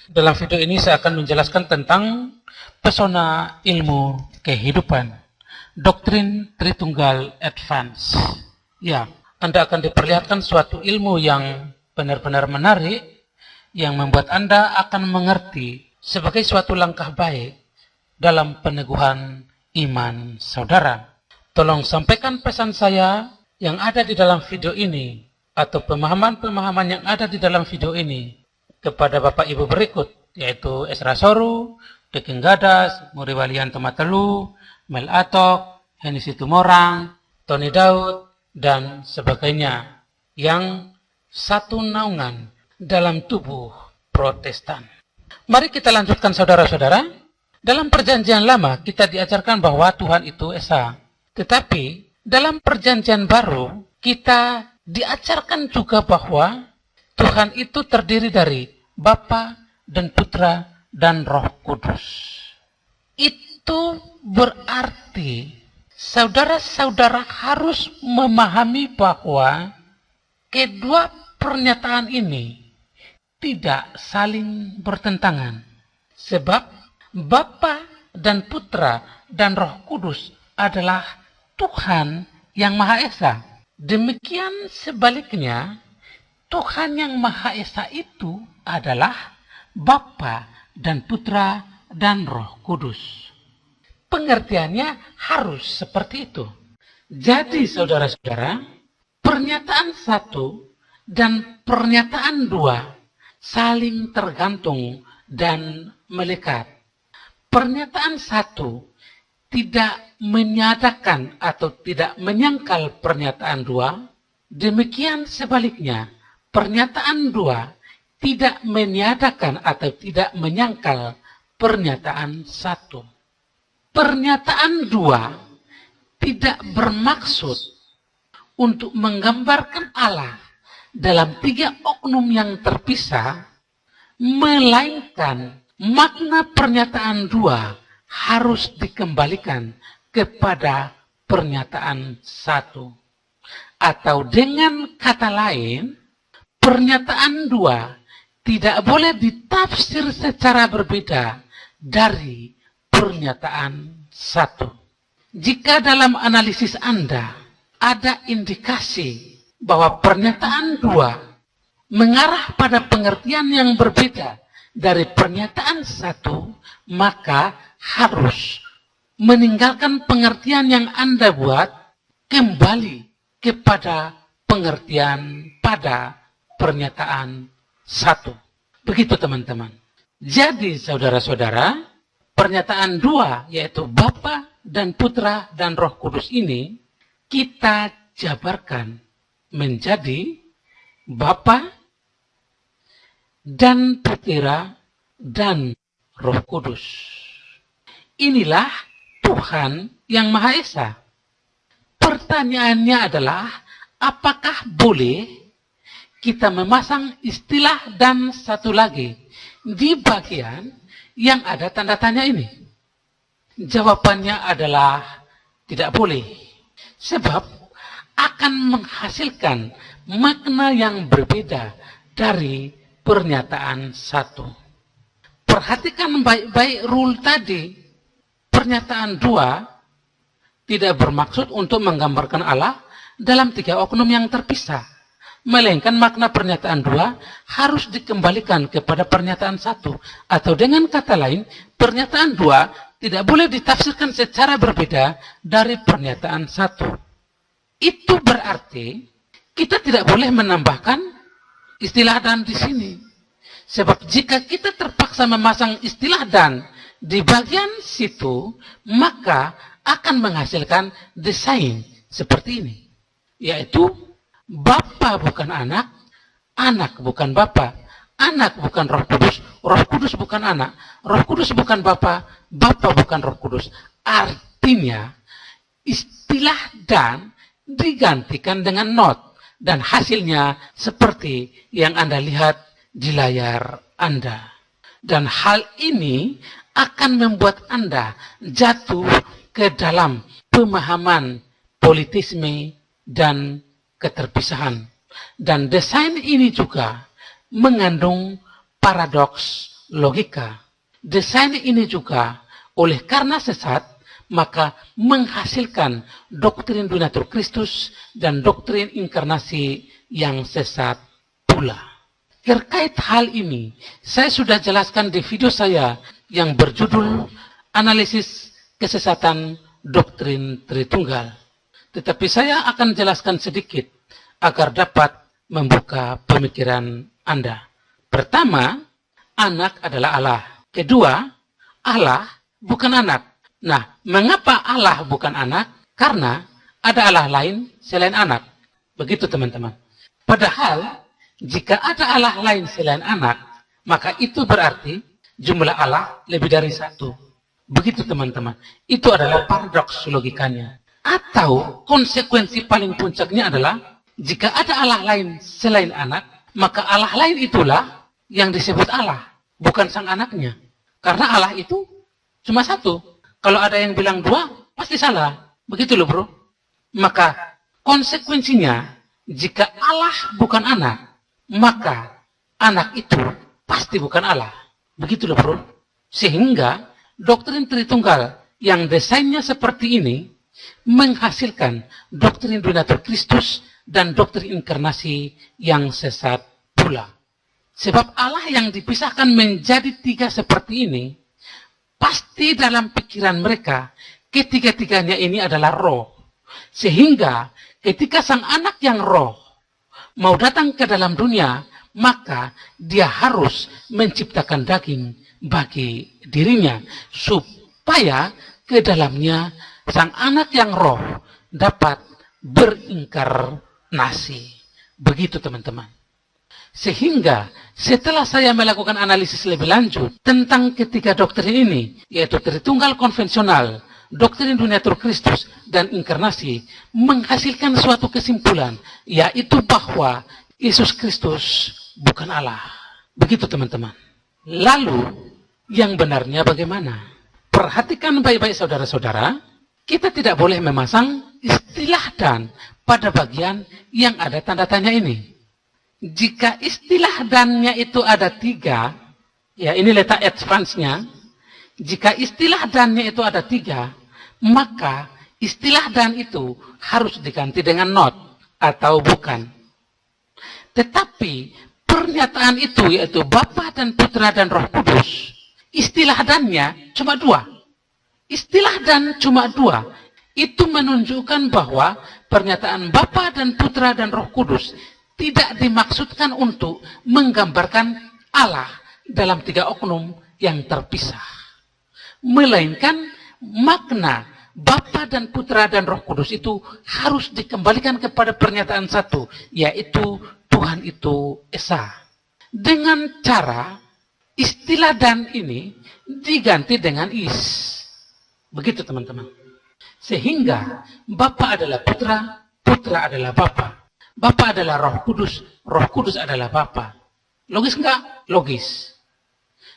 Dalam video ini saya akan menjelaskan tentang pesona ilmu kehidupan, doktrin Tritunggal Advance. Ya, Anda akan diperlihatkan suatu ilmu yang benar-benar menarik, yang membuat Anda akan mengerti sebagai suatu langkah baik dalam peneguhan iman saudara. Tolong sampaikan pesan saya yang ada di dalam video ini, atau pemahaman-pemahaman yang ada di dalam video ini, kepada Bapak Ibu berikut, yaitu Esra Soru, Deking Gadas, Muri Walian Tomatelu, Mel Atok, Heni Situmorang, Tony Daud, dan sebagainya, yang satu naungan dalam tubuh Protestan. Mari kita lanjutkan saudara-saudara. Dalam perjanjian lama kita diajarkan bahwa Tuhan itu Esa. Tetapi dalam perjanjian baru kita diajarkan juga bahwa Tuhan itu terdiri dari Bapa dan Putra dan Roh Kudus. Itu berarti saudara-saudara harus memahami bahwa kedua pernyataan ini tidak saling bertentangan. Sebab Bapa dan Putra dan Roh Kudus adalah Tuhan yang Maha Esa. Demikian sebaliknya, Tuhan yang Maha Esa itu adalah Bapa dan Putra dan Roh Kudus. Pengertiannya harus seperti itu. Jadi saudara-saudara, pernyataan satu dan pernyataan dua saling tergantung dan melekat. Pernyataan satu tidak menyatakan atau tidak menyangkal pernyataan dua, demikian sebaliknya, pernyataan dua tidak menyatakan atau tidak menyangkal pernyataan satu. Pernyataan dua tidak bermaksud untuk menggambarkan Allah dalam tiga oknum yang terpisah, melainkan makna pernyataan dua harus dikembalikan kepada pernyataan satu. Atau dengan kata lain, pernyataan dua tidak boleh ditafsir secara berbeda dari pernyataan satu. Jika dalam analisis Anda ada indikasi bahwa pernyataan dua mengarah pada pengertian yang berbeda dari pernyataan satu, maka harus meninggalkan pengertian yang Anda buat, kembali kepada pengertian pada pernyataan satu. Begitu teman-teman. Jadi saudara-saudara, pernyataan dua, yaitu Bapa dan Putra dan Roh Kudus ini, kita jabarkan menjadi Bapa dan Putra dan Roh Kudus. Inilah Tuhan yang Maha Esa. Pertanyaannya adalah, apakah boleh kita memasang istilah dan satu lagi di bagian yang ada tanda tanya ini? Jawabannya adalah tidak boleh. Sebab akan menghasilkan makna yang berbeda dari pernyataan satu. Perhatikan baik-baik rule tadi. Pernyataan dua tidak bermaksud untuk menggambarkan Allah dalam tiga oknum yang terpisah. Melainkan makna pernyataan dua harus dikembalikan kepada pernyataan satu. Atau dengan kata lain, pernyataan dua tidak boleh ditafsirkan secara berbeda dari pernyataan satu. Itu berarti kita tidak boleh menambahkan istilah dan di sini. Sebab jika kita terpaksa memasang istilah dan di bagian situ, maka akan menghasilkan desain seperti ini. Yaitu, Bapa bukan anak, anak bukan Bapa, anak bukan Roh Kudus, Roh Kudus bukan anak, Roh Kudus bukan Bapa, Bapa bukan Roh Kudus. Artinya, istilah dan digantikan dengan not. Dan hasilnya seperti yang Anda lihat di layar Anda. Dan hal ini akan membuat Anda jatuh ke dalam pemahaman politisme dan keterpisahan. Dan desain ini juga mengandung paradoks logika. Desain ini juga oleh karena sesat, maka menghasilkan doktrin donatur Kristus dan doktrin inkarnasi yang sesat pula. Terkait hal ini, saya sudah jelaskan di video saya yang berjudul Analisis Kesesatan Doktrin Tritunggal. Tetapi saya akan jelaskan sedikit agar dapat membuka pemikiran Anda. Pertama, anak adalah Allah. Kedua, Allah bukan anak. Nah, mengapa Allah bukan anak? Karena ada Allah lain selain anak. Begitu teman-teman. Padahal, jika ada Allah lain selain anak, maka itu berarti jumlah Allah lebih dari satu. Begitu teman-teman. Itu adalah paradoks logikanya. Atau konsekuensi paling puncaknya adalah, jika ada Allah lain selain anak, maka Allah lain itulah yang disebut Allah, bukan sang anaknya. Karena Allah itu cuma satu. Kalau ada yang bilang dua, pasti salah. Begitu loh bro. Maka konsekuensinya, jika Allah bukan anak, maka anak itu pasti bukan Allah. Begitu loh bro. Sehingga doktrin Tritunggal yang desainnya seperti ini menghasilkan doktrin donatur Kristus dan doktrin inkarnasi yang sesat pula. Sebab Allah yang dipisahkan menjadi tiga seperti ini, pasti dalam pikiran mereka, ketiga-tiganya ini adalah roh. Sehingga ketika sang anak yang roh mau datang ke dalam dunia, maka dia harus menciptakan daging bagi dirinya, supaya ke dalamnya sang anak yang roh dapat berinkarnasi. Begitu teman-teman. Sehingga setelah saya melakukan analisis lebih lanjut tentang ketiga doktrin ini, yaitu Tritunggal konvensional, doktrin donatur Kristus, dan inkarnasi, menghasilkan suatu kesimpulan, yaitu bahwa Yesus Kristus bukan Allah. Begitu teman-teman. Lalu, yang benarnya bagaimana? Perhatikan baik-baik saudara-saudara, kita tidak boleh memasang istilah dan pada bagian yang ada tanda tanya ini. Jika istilah dannya itu ada tiga, ya ini letak advance-nya. Jika istilah dannya itu ada tiga, maka istilah dan itu harus diganti dengan not atau bukan. Tetapi pernyataan itu yaitu Bapa dan Putra dan Roh Kudus, istilah dannya cuma dua. Istilah dan cuma dua. Itu menunjukkan bahwa pernyataan Bapa dan Putra dan Roh Kudus tidak dimaksudkan untuk menggambarkan Allah dalam tiga oknum yang terpisah. Melainkan makna Bapa dan Putra dan Roh Kudus itu harus dikembalikan kepada pernyataan satu, yaitu Tuhan itu Esa. Dengan cara istilah dan ini diganti dengan is. Begitu teman-teman. Sehingga Bapa adalah Putra, Putra adalah Bapa. Bapa adalah Roh Kudus, Roh Kudus adalah Bapa. Logis enggak? Logis.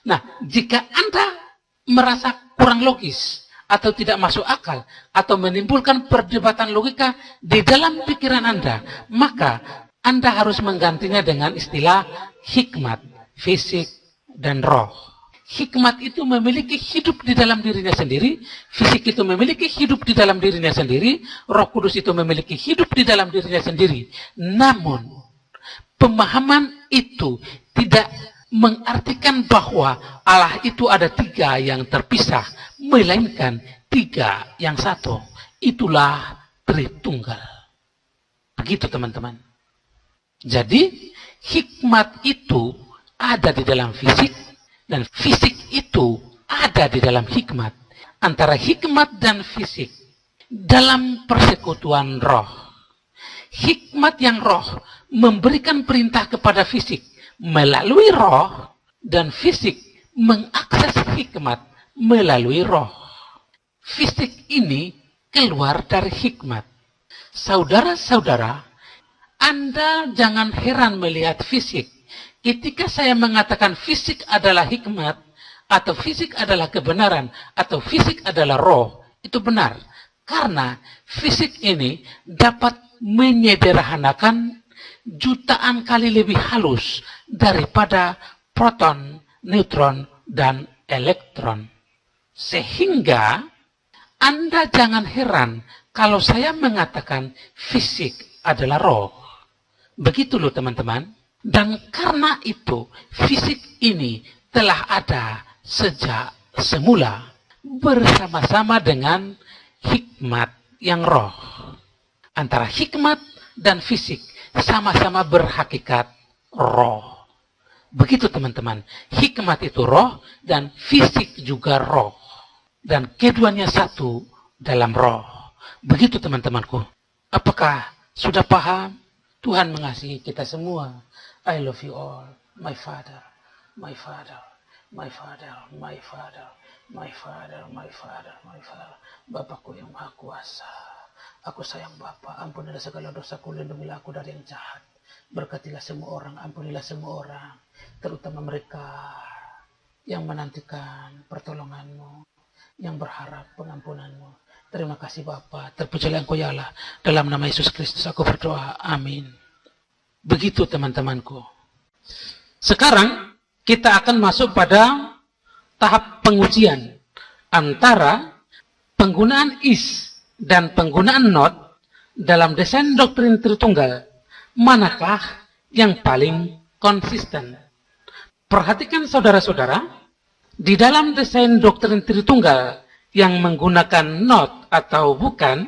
Nah, jika Anda merasa kurang logis, atau tidak masuk akal, atau menimbulkan perdebatan logika di dalam pikiran Anda, maka Anda harus menggantinya dengan istilah hikmat, fisik, dan roh. Hikmat itu memiliki hidup di dalam dirinya sendiri, fisik itu memiliki hidup di dalam dirinya sendiri, Roh Kudus itu memiliki hidup di dalam dirinya sendiri. Namun, pemahaman itu tidak mengartikan bahwa Allah itu ada tiga yang terpisah, melainkan tiga yang satu. Itulah Tritunggal. Begitu teman-teman. Jadi, hikmat itu ada di dalam fisik, dan fisik itu ada di dalam hikmat. Antara hikmat dan fisik dalam persekutuan roh. Hikmat yang roh memberikan perintah kepada fisik melalui roh, dan fisik mengakses hikmat melalui roh. Fisik ini keluar dari hikmat. Saudara-saudara, Anda jangan heran melihat fisik. Ketika saya mengatakan fisik adalah hikmat, atau fisik adalah kebenaran, atau fisik adalah roh, itu benar. Karena fisik ini dapat menyederhanakan jutaan kali lebih halus daripada proton neutron, dan elektron. Sehingga Anda jangan heran kalau saya mengatakan fisik adalah roh. Begitu loh teman-teman. Dan karena itu fisik ini telah ada sejak semula bersama-sama dengan hikmat yang roh. Antara hikmat dan fisik sama-sama berhakikat roh. Begitu teman-teman. Hikmat itu roh dan fisik juga roh. Dan keduanya satu dalam roh. Begitu teman-temanku. Apakah sudah paham? Tuhan mengasihi kita semua. I love you all. My Father, my Father, my Father, my Father, my Father, my Father, my Father. Bapakku yang Maha Kuasa. Aku sayang Bapa. Ampunilah segala dosaku, lindungilah aku dari yang jahat. Berkatilah semua orang, ampunilah semua orang. Terutama mereka yang menantikan pertolongan-Mu, yang berharap pengampunan-Mu. Terima kasih Bapa. Terpujilah Engkau ya Allah. Dalam nama Yesus Kristus aku berdoa. Amin. Begitu teman-temanku. Sekarang kita akan masuk pada tahap pengujian antara penggunaan is dan penggunaan not dalam desain doktrin Tritunggal. Manakah yang paling konsisten? Perhatikan saudara-saudara. Di dalam desain doktrin Tritunggal yang menggunakan not atau bukan,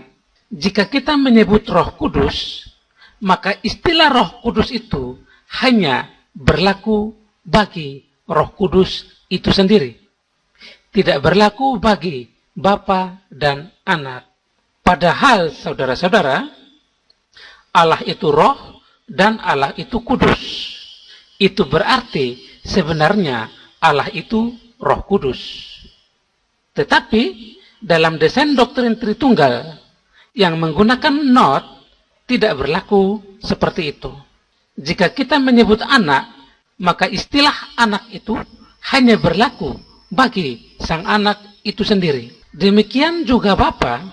jika kita menyebut Roh Kudus, maka istilah Roh Kudus itu hanya berlaku bagi Roh Kudus itu sendiri. Tidak berlaku bagi Bapa dan Anak. Padahal saudara-saudara, Allah itu roh dan Allah itu kudus. Itu berarti sebenarnya Allah itu Roh Kudus. Tetapi dalam desain doktrin Tritunggal yang menggunakan not tidak berlaku seperti itu. Jika kita menyebut anak, maka istilah anak itu hanya berlaku bagi sang anak itu sendiri. Demikian juga Bapa,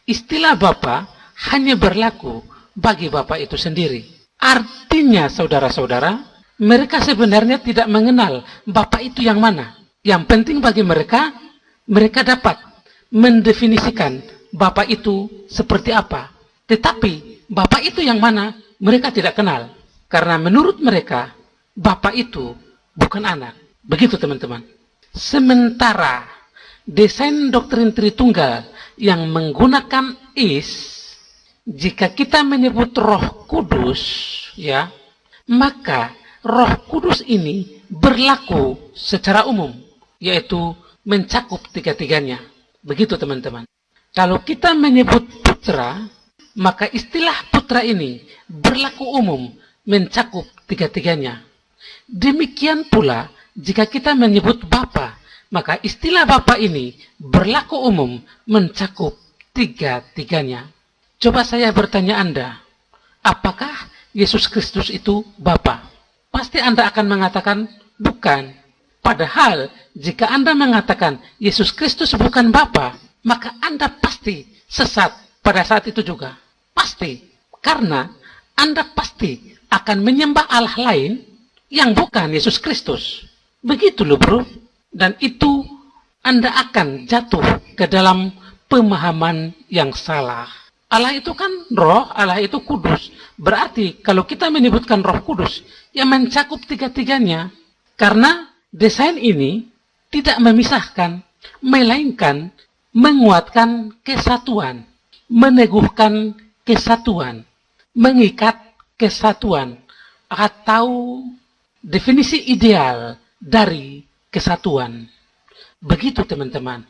istilah Bapa hanya berlaku bagi Bapa itu sendiri. Artinya saudara-saudara, mereka sebenarnya tidak mengenal Bapa itu yang mana. Yang penting bagi mereka, mereka dapat mendefinisikan Bapa itu seperti apa. Tetapi Bapa itu yang mana, mereka tidak kenal. Karena menurut mereka, Bapa itu bukan anak. Begitu teman-teman. Sementara desain doktrin Tritunggal yang menggunakan is, jika kita menyebut Roh Kudus, ya, maka Roh Kudus ini berlaku secara umum, yaitu mencakup tiga-tiganya. Begitu teman-teman. Kalau kita menyebut putra, maka istilah putra ini berlaku umum, mencakup tiga-tiganya. Demikian pula jika kita menyebut Bapa, maka istilah Bapa ini berlaku umum, mencakup tiga-tiganya. Coba saya bertanya Anda, apakah Yesus Kristus itu Bapa? Pasti Anda akan mengatakan bukan. Padahal jika Anda mengatakan Yesus Kristus bukan Bapa, maka Anda pasti sesat pada saat itu juga. Pasti. Karena Anda pasti akan menyembah Allah lain yang bukan Yesus Kristus. Begitu loh bro. Dan itu Anda akan jatuh ke dalam pemahaman yang salah. Allah itu kan roh, Allah itu kudus. Berarti kalau kita menyebutkan Roh Kudus, yang mencakup tiga-tiganya. Karena desain ini tidak memisahkan, melainkan menguatkan kesatuan, meneguhkan kesatuan, mengikat kesatuan, atau definisi ideal dari kesatuan. Begitu teman-teman.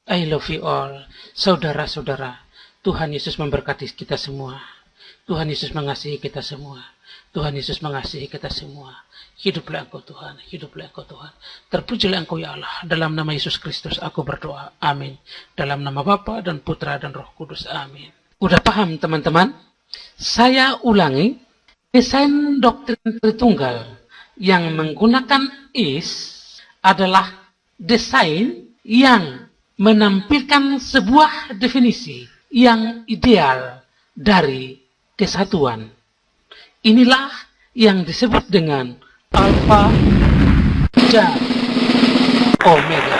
I love you all. Saudara-saudara, Tuhan Yesus memberkati kita semua. Tuhan Yesus mengasihi kita semua. Tuhan Yesus mengasihi kita semua. Hiduplah Engkau Tuhan, hiduplah Engkau Tuhan. Terpujilah Engkau ya Allah. Dalam nama Yesus Kristus aku berdoa. Amin. Dalam nama Bapa dan Putra dan Roh Kudus. Amin. Udah paham teman-teman? Saya ulangi. Desain doktrin Tritunggal yang menggunakan is adalah desain yang menampilkan sebuah definisi yang ideal dari kesatuan. Inilah yang disebut dengan alpha puja Omega.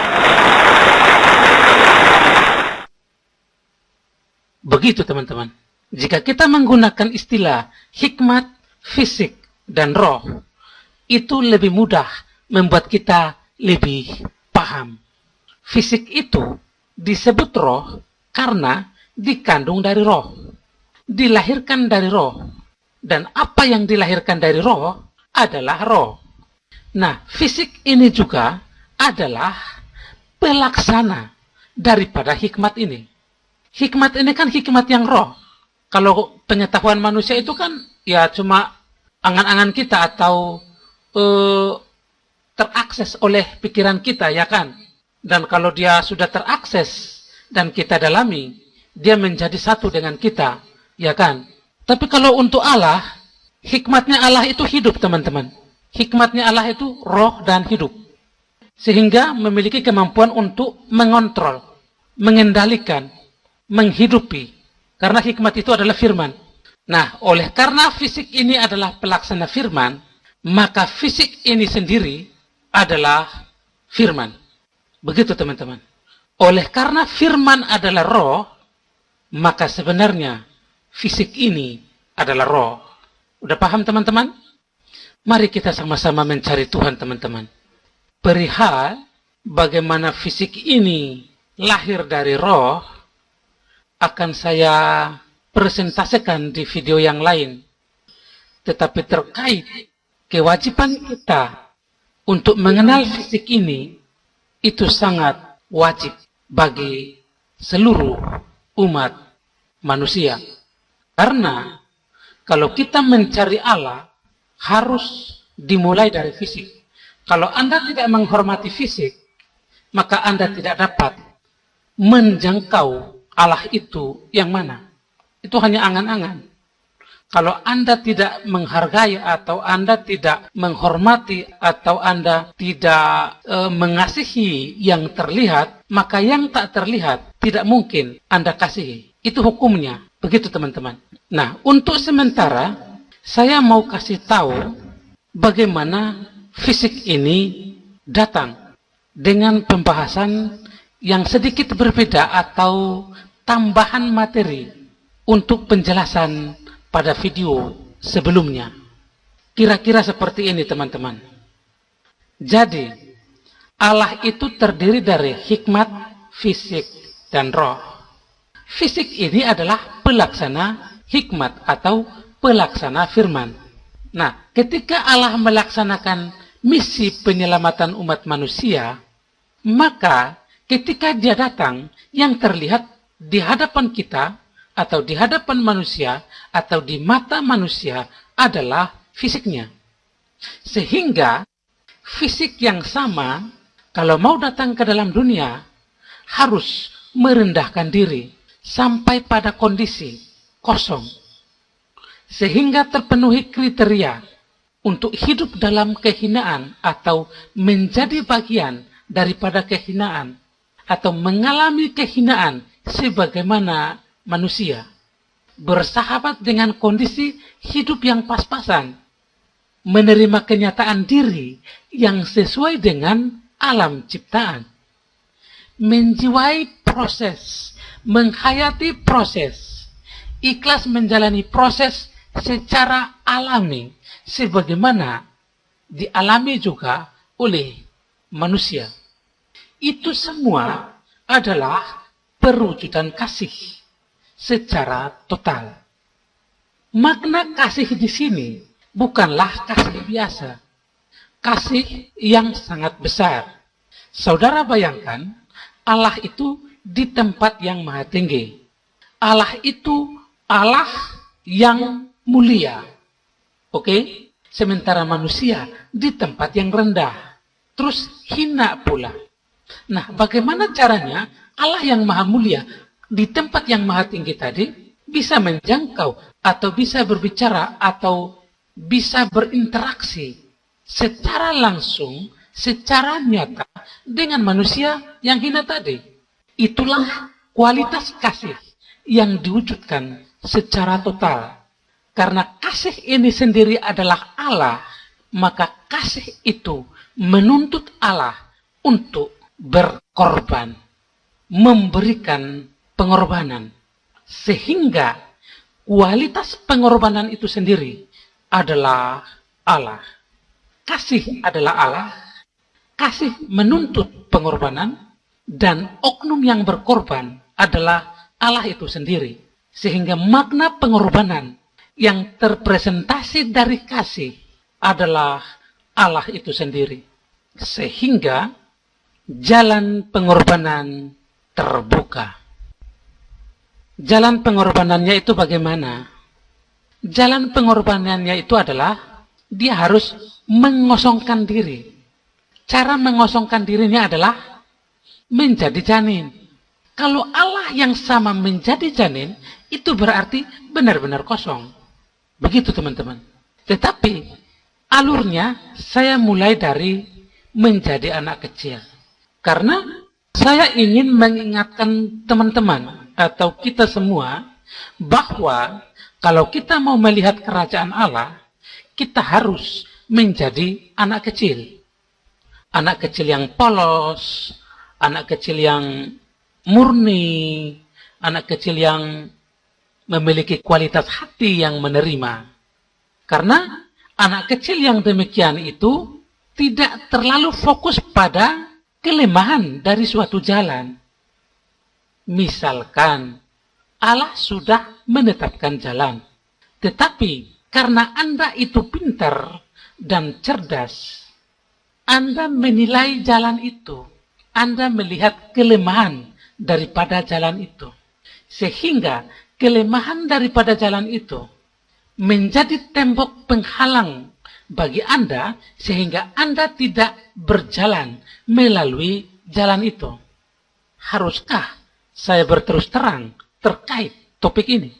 Begitu teman-teman. Jika kita menggunakan istilah hikmat, fisik, dan roh, itu lebih mudah membuat kita lebih paham. Fisik itu disebut roh karena dikandung dari roh, dilahirkan dari roh, dan apa yang dilahirkan dari roh adalah roh. Nah, fisik ini juga adalah pelaksana daripada hikmat ini. Hikmat ini kan hikmat yang roh. Kalau pengetahuan manusia itu kan ya cuma angan-angan kita atau terakses oleh pikiran kita, ya kan? Dan kalau dia sudah terakses dan kita dalami, dia menjadi satu dengan kita, ya kan? Tapi kalau untuk Allah, hikmatnya Allah itu hidup, teman-teman. Hikmatnya Allah itu roh dan hidup. Sehingga memiliki kemampuan untuk mengontrol, mengendalikan, menghidupi. Karena hikmat itu adalah firman. Nah, oleh karena fisik ini adalah pelaksana firman, maka fisik ini sendiri adalah firman. Begitu teman-teman. Oleh karena firman adalah roh, maka sebenarnya fisik ini adalah roh. Udah paham teman-teman? Mari kita sama-sama mencari Tuhan teman-teman. Perihal bagaimana fisik ini lahir dari roh, akan saya presentasikan di video yang lain. Tetapi terkait kewajiban kita untuk mengenal fisik ini, itu sangat wajib bagi seluruh umat manusia. Karena kalau kita mencari Allah, harus dimulai dari fisik. Kalau Anda tidak menghormati fisik, maka Anda tidak dapat menjangkau Allah itu yang mana. Itu hanya angan-angan. Kalau Anda tidak menghargai atau Anda tidak menghormati atau Anda tidak mengasihi yang terlihat, maka yang tak terlihat tidak mungkin Anda kasihi. Itu hukumnya. Begitu teman-teman. Nah, untuk sementara saya mau kasih tahu bagaimana fisik ini datang dengan pembahasan yang sedikit berbeda atau tambahan materi untuk penjelasan pada video sebelumnya. Kira-kira seperti ini teman-teman. Jadi, Allah itu terdiri dari hikmat, fisik, dan roh. Fisik ini adalah pelaksana hikmat atau pelaksana firman. Nah, ketika Allah melaksanakan misi penyelamatan umat manusia, maka ketika dia datang, yang terlihat di hadapan kita, atau di hadapan manusia, atau di mata manusia adalah fisiknya. Sehingga fisik yang sama, kalau mau datang ke dalam dunia, harus merendahkan diri sampai pada kondisi kosong. Sehingga terpenuhi kriteria untuk hidup dalam kehinaan atau menjadi bagian daripada kehinaan atau mengalami kehinaan sebagaimana manusia, bersahabat dengan kondisi hidup yang pas-pasan, menerima kenyataan diri yang sesuai dengan alam ciptaan, menjiwai proses, menghayati proses, ikhlas menjalani proses secara alami, sebagaimana dialami juga oleh manusia. Itu semua adalah perwujudan kasih secara total. Makna kasih di sini bukanlah kasih biasa, kasih yang sangat besar. Saudara bayangkan, Allah itu di tempat yang maha tinggi. Allah itu Allah yang mulia. Oke? Sementara manusia di tempat yang rendah. Terus hina pula. Nah, bagaimana caranya Allah yang maha mulia di tempat yang maha tinggi tadi bisa menjangkau atau bisa berbicara atau bisa berinteraksi secara langsung, secara nyata dengan manusia yang hina tadi? Itulah kualitas kasih yang diwujudkan secara total. Karena kasih ini sendiri adalah Allah, maka kasih itu menuntut Allah untuk berkorban, memberikan pengorbanan, sehingga kualitas pengorbanan itu sendiri adalah Allah. Kasih adalah Allah, kasih menuntut pengorbanan, dan oknum yang berkorban adalah Allah itu sendiri. Sehingga makna pengorbanan yang terpresentasi dari kasih adalah Allah itu sendiri. Sehingga jalan pengorbanan terbuka. Jalan pengorbanannya itu bagaimana? Jalan pengorbanannya itu adalah dia harus mengosongkan diri. Cara mengosongkan dirinya adalah menjadi janin. Kalau Allah yang sama menjadi janin, itu berarti benar-benar kosong. Begitu teman-teman. Tetapi alurnya saya mulai dari menjadi anak kecil. Karena saya ingin mengingatkan teman-teman atau kita semua bahwa kalau kita mau melihat kerajaan Allah, kita harus menjadi anak kecil. Anak kecil yang polos, anak kecil yang murni, anak kecil yang memiliki kualitas hati yang menerima. Karena anak kecil yang demikian itu tidak terlalu fokus pada kelemahan dari suatu jalan. Misalkan Allah sudah menetapkan jalan, tetapi karena Anda itu pintar dan cerdas, Anda menilai jalan itu, Anda melihat kelemahan daripada jalan itu, sehingga kelemahan daripada jalan itu menjadi tembok penghalang bagi Anda, sehingga Anda tidak berjalan melalui jalan itu. Haruskah saya berterus terang terkait topik ini?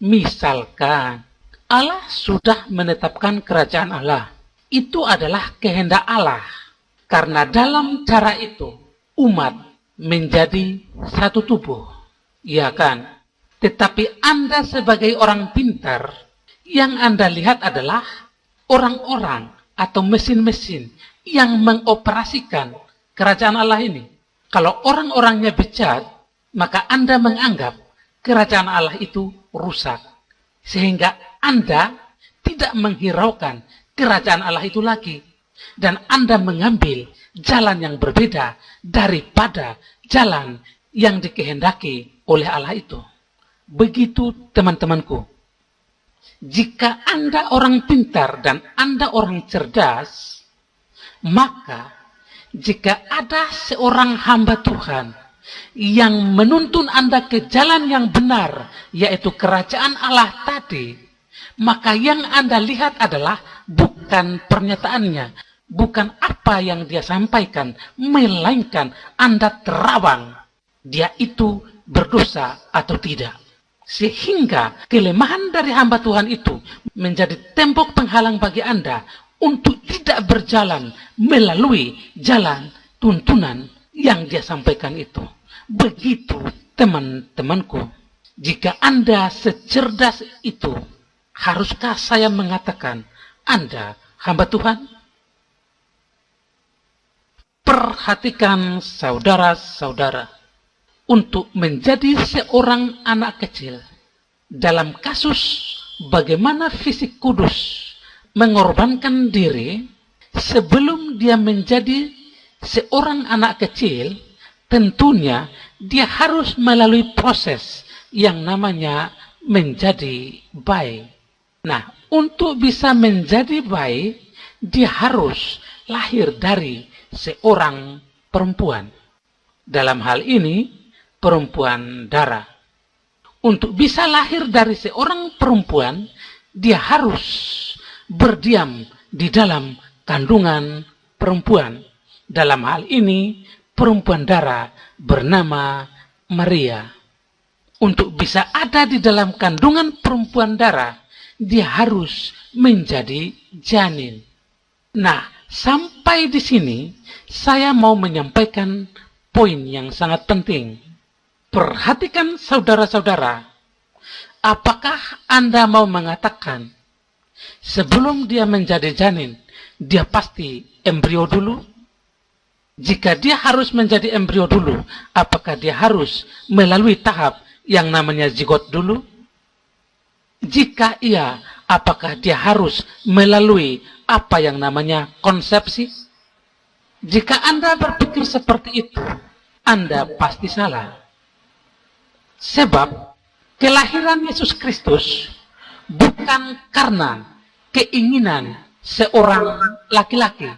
Misalkan Allah sudah menetapkan kerajaan Allah. Itu adalah kehendak Allah. Karena dalam cara itu, umat menjadi satu tubuh. Ya kan? Tetapi Anda sebagai orang pintar, yang Anda lihat adalah orang-orang atau mesin-mesin yang mengoperasikan kerajaan Allah ini. Kalau orang-orangnya bejat, maka Anda menganggap kerajaan Allah itu rusak. Sehingga Anda tidak menghiraukan kerajaan Allah itu lagi. Dan Anda mengambil jalan yang berbeda daripada jalan yang dikehendaki oleh Allah itu. Begitu teman-temanku. Jika Anda orang pintar dan Anda orang cerdas, maka jika ada seorang hamba Tuhan yang menuntun Anda ke jalan yang benar, yaitu kerajaan Allah tadi, maka yang Anda lihat adalah bukan pernyataannya, bukan apa yang dia sampaikan, melainkan Anda terawang dia itu berdosa atau tidak. Sehingga kelemahan dari hamba Tuhan itu menjadi tembok penghalang bagi Anda untuk tidak berjalan melalui jalan tuntunan yang dia sampaikan itu. Begitu teman-temanku. Jika Anda secerdas itu, haruskah saya mengatakan Anda hamba Tuhan? Perhatikan saudara-saudara. Untuk menjadi seorang anak kecil, dalam kasus bagaimana fisik kudus mengorbankan diri sebelum dia menjadi seorang anak kecil, tentunya dia harus melalui proses yang namanya menjadi bayi. Nah, untuk bisa menjadi bayi, dia harus lahir dari seorang perempuan. Dalam hal ini, perempuan darah. Untuk bisa lahir dari seorang perempuan, dia harus berdiam di dalam kandungan perempuan. Dalam hal ini, perempuan darah bernama Maria. Untuk bisa ada di dalam kandungan perempuan darah, dia harus menjadi janin. Nah, sampai di sini, saya mau menyampaikan poin yang sangat penting. Perhatikan saudara-saudara, apakah Anda mau mengatakan Sebelum dia menjadi janin, dia pasti embrio dulu. Jika dia harus menjadi embrio dulu, apakah dia harus melalui tahap yang namanya zigot dulu? Jika iya, apakah dia harus melalui apa yang namanya konsepsi? Jika Anda berpikir seperti itu, Anda pasti salah. Sebab kelahiran Yesus Kristus bukan karena keinginan seorang laki-laki.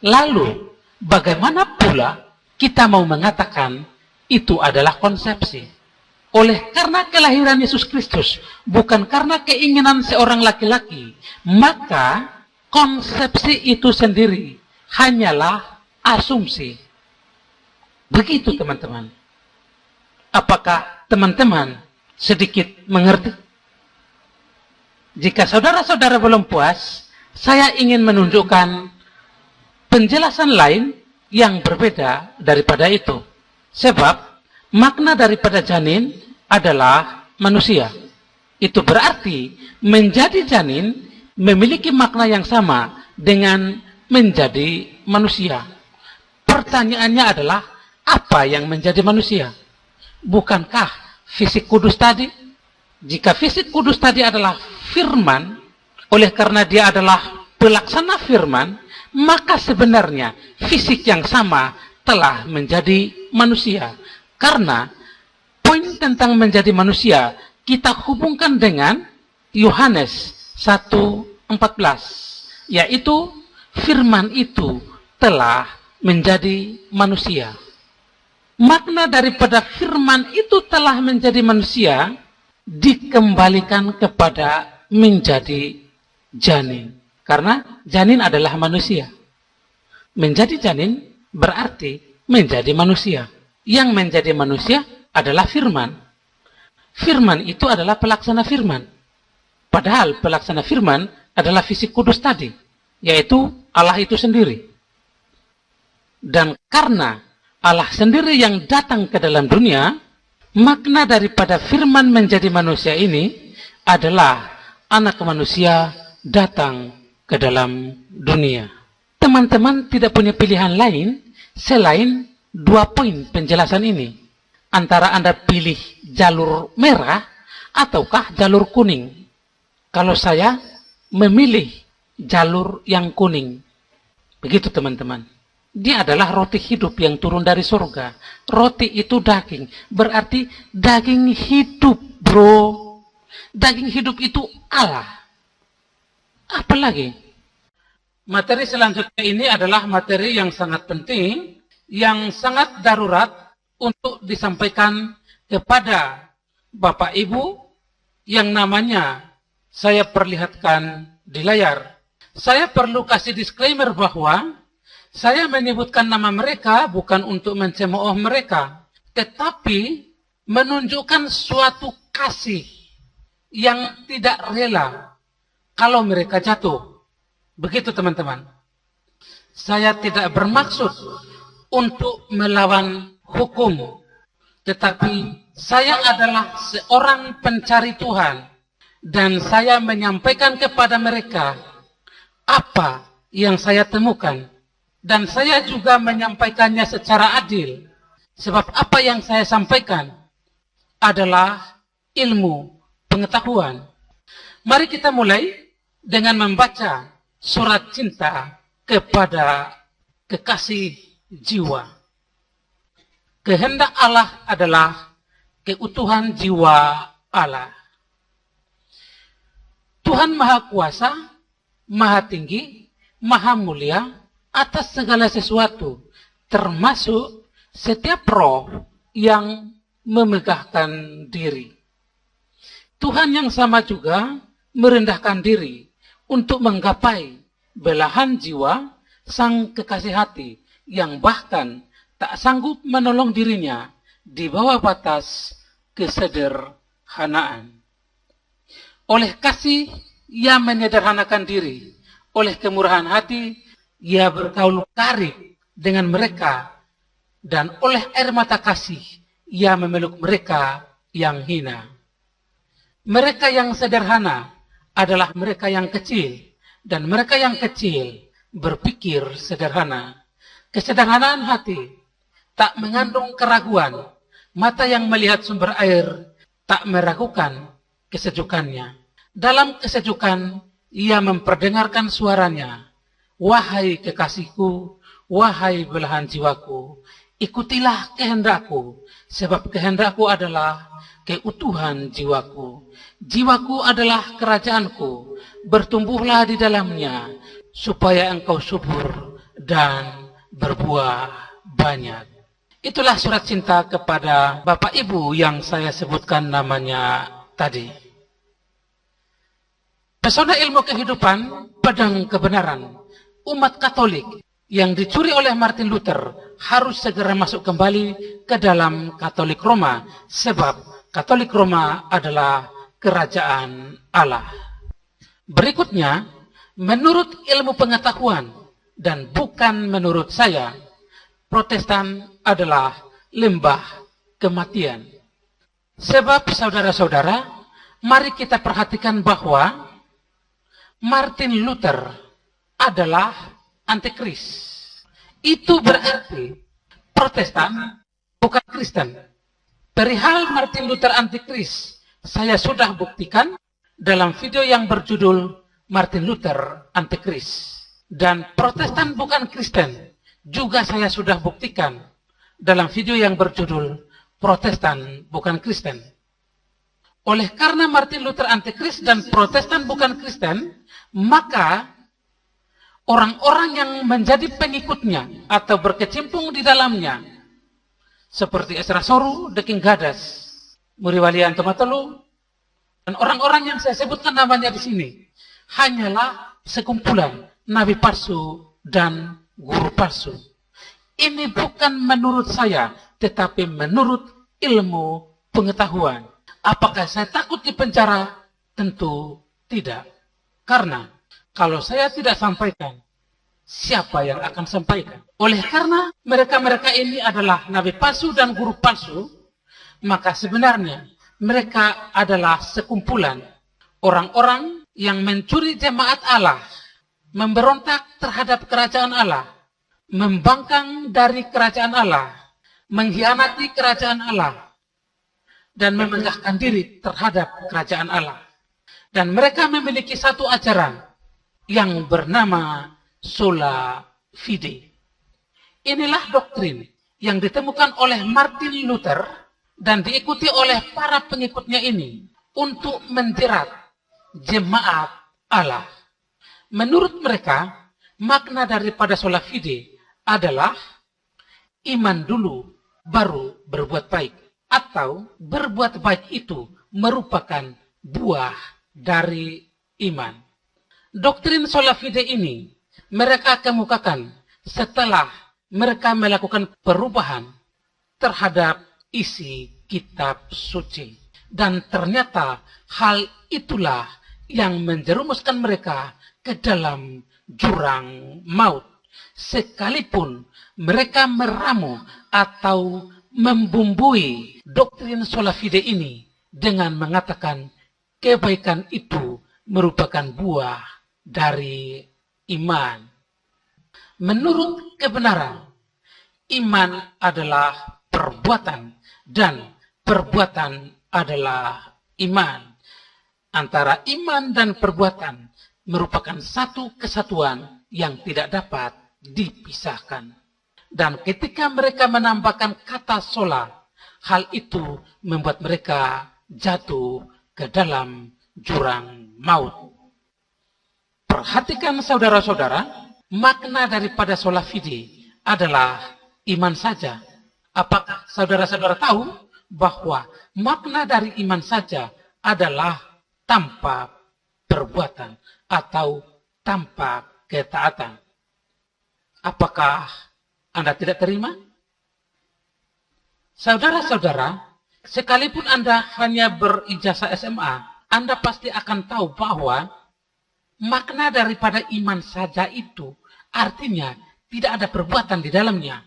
Lalu, bagaimana pula kita mau mengatakan itu adalah konsepsi? Oleh karena kelahiran Yesus Kristus bukan karena keinginan seorang laki-laki, maka konsepsi itu sendiri hanyalah asumsi. Begitu teman-teman. Apakah teman-teman sedikit mengerti? Jika saudara-saudara belum puas, saya ingin menunjukkan penjelasan lain yang berbeda daripada itu. Sebab makna daripada janin adalah manusia. Itu berarti menjadi janin memiliki makna yang sama dengan menjadi manusia. Pertanyaannya adalah, apa yang menjadi manusia? Bukankah fisik kudus tadi? Jika fisik kudus tadi adalah firman, oleh karena dia adalah pelaksana firman, maka sebenarnya fisik yang sama telah menjadi manusia. Karena poin tentang menjadi manusia kita hubungkan dengan Yohanes 1:14, yaitu firman itu telah menjadi manusia. Makna daripada firman itu telah menjadi manusia dikembalikan kepada menjadi janin. Karena janin adalah manusia. Menjadi janin berarti menjadi manusia. Yang menjadi manusia adalah firman. Firman itu adalah pelaksana firman. Padahal pelaksana firman adalah fisik kudus tadi, yaitu Allah itu sendiri. Dan karena Allah sendiri yang datang ke dalam dunia, makna daripada firman menjadi manusia ini adalah anak manusia datang ke dalam dunia. Teman-teman tidak punya pilihan lain selain dua poin penjelasan ini. Antara Anda pilih jalur merah ataukah jalur kuning. Kalau saya memilih jalur yang kuning. Begitu teman-teman. Dia adalah roti hidup yang turun dari surga. Roti itu daging. Berarti daging hidup, bro. Daging hidup itu Allah. Apalagi? Materi selanjutnya ini adalah materi yang sangat penting, yang sangat darurat untuk disampaikan kepada Bapak Ibu yang namanya saya perlihatkan di layar. Saya perlu kasih disclaimer bahwa saya menyebutkan nama mereka bukan untuk mencemooh mereka, tetapi menunjukkan suatu kasih yang tidak rela kalau mereka jatuh. Begitu teman-teman. Saya tidak bermaksud untuk melawan hukum, tetapi saya adalah seorang pencari Tuhan dan saya menyampaikan kepada mereka apa yang saya temukan. Dan saya juga menyampaikannya secara adil. Sebab apa yang saya sampaikan adalah ilmu, pengetahuan. Mari kita mulai dengan membaca surat cinta kepada kekasih jiwa. Kehendak Allah adalah keutuhan jiwa Allah. Tuhan Maha Kuasa, Maha Tinggi, Maha Mulia, atas segala sesuatu, termasuk setiap roh yang memegahkan diri. Tuhan yang sama juga merendahkan diri untuk menggapai belahan jiwa sang kekasih hati yang bahkan tak sanggup menolong dirinya di bawah batas kesederhanaan. Oleh kasih, ia menyederhanakan diri. Oleh kemurahan hati, ia bergaul karib dengan mereka, dan oleh air mata kasih, ia memeluk mereka yang hina. Mereka yang sederhana adalah mereka yang kecil, dan mereka yang kecil berpikir sederhana. Kesederhanaan hati tak mengandung keraguan. Mata yang melihat sumber air tak meragukan kesejukannya. Dalam kesejukan ia memperdengarkan suaranya. Wahai kekasihku, wahai belahan jiwaku, ikutilah kehendakku, sebab kehendakku adalah keutuhan jiwaku. Jiwaku adalah kerajaanku, bertumbuhlah di dalamnya, supaya engkau subur dan berbuah banyak. Itulah surat cinta kepada Bapak Ibu yang saya sebutkan namanya tadi. Pesona ilmu kehidupan, pedang kebenaran. Umat Katolik yang dicuri oleh Martin Luther harus segera masuk kembali ke dalam Katolik Roma, sebab Katolik Roma adalah kerajaan Allah. Berikutnya, menurut ilmu pengetahuan dan bukan menurut saya, Protestan adalah lembah kematian. Sebab saudara-saudara, mari kita perhatikan bahwa Martin Luther adalah antikris. Itu berarti Protestan bukan Kristen. Perihal Martin Luther antikris, saya sudah buktikan dalam video yang berjudul Martin Luther antikris. Dan Protestan bukan Kristen juga saya sudah buktikan dalam video yang berjudul Protestan bukan Kristen. Oleh karena Martin Luther antikris dan Protestan bukan Kristen, maka orang-orang yang menjadi pengikutnya atau berkecimpung di dalamnya, seperti Ezra Soru, The King Gadas, Muriwalian Tomatelu, dan orang-orang yang saya sebutkan namanya di sini, hanyalah sekumpulan nabi palsu dan guru palsu. Ini bukan menurut saya, tetapi menurut ilmu pengetahuan. Apakah saya takut dipenjara? Tentu tidak. Karena kalau saya tidak sampaikan, siapa yang akan sampaikan? Oleh karena mereka-mereka ini adalah nabi palsu dan guru palsu, maka sebenarnya mereka adalah sekumpulan orang-orang yang mencuri jemaat Allah, memberontak terhadap kerajaan Allah, membangkang dari kerajaan Allah, mengkhianati kerajaan Allah, dan memegahkan diri terhadap kerajaan Allah. Dan mereka memiliki satu ajaran yang bernama sola fide. Inilah doktrin yang ditemukan oleh Martin Luther dan diikuti oleh para pengikutnya ini untuk menjerat jemaat Allah. Menurut mereka, makna daripada sola fide adalah iman dulu baru berbuat baik, atau berbuat baik itu merupakan buah dari iman. Doktrin sola fide ini mereka kemukakan setelah mereka melakukan perubahan terhadap isi kitab suci. Dan ternyata hal itulah yang menjerumuskan mereka ke dalam jurang maut. Sekalipun mereka meramu atau membumbui doktrin sola fide ini dengan mengatakan kebaikan itu merupakan buah dari iman. Menurut kebenaran, iman adalah perbuatan dan perbuatan adalah iman. Antara iman dan perbuatan merupakan satu kesatuan yang tidak dapat dipisahkan. Dan ketika mereka menambahkan kata sola, hal itu membuat mereka jatuh ke dalam jurang maut. Perhatikan saudara-saudara, makna daripada sola fide adalah iman saja. Apakah saudara-saudara tahu bahwa makna dari iman saja adalah tanpa perbuatan atau tanpa ketaatan? Apakah Anda tidak terima? Saudara-saudara, sekalipun Anda hanya berijazah SMA, Anda pasti akan tahu bahwa makna daripada iman saja itu artinya tidak ada perbuatan di dalamnya.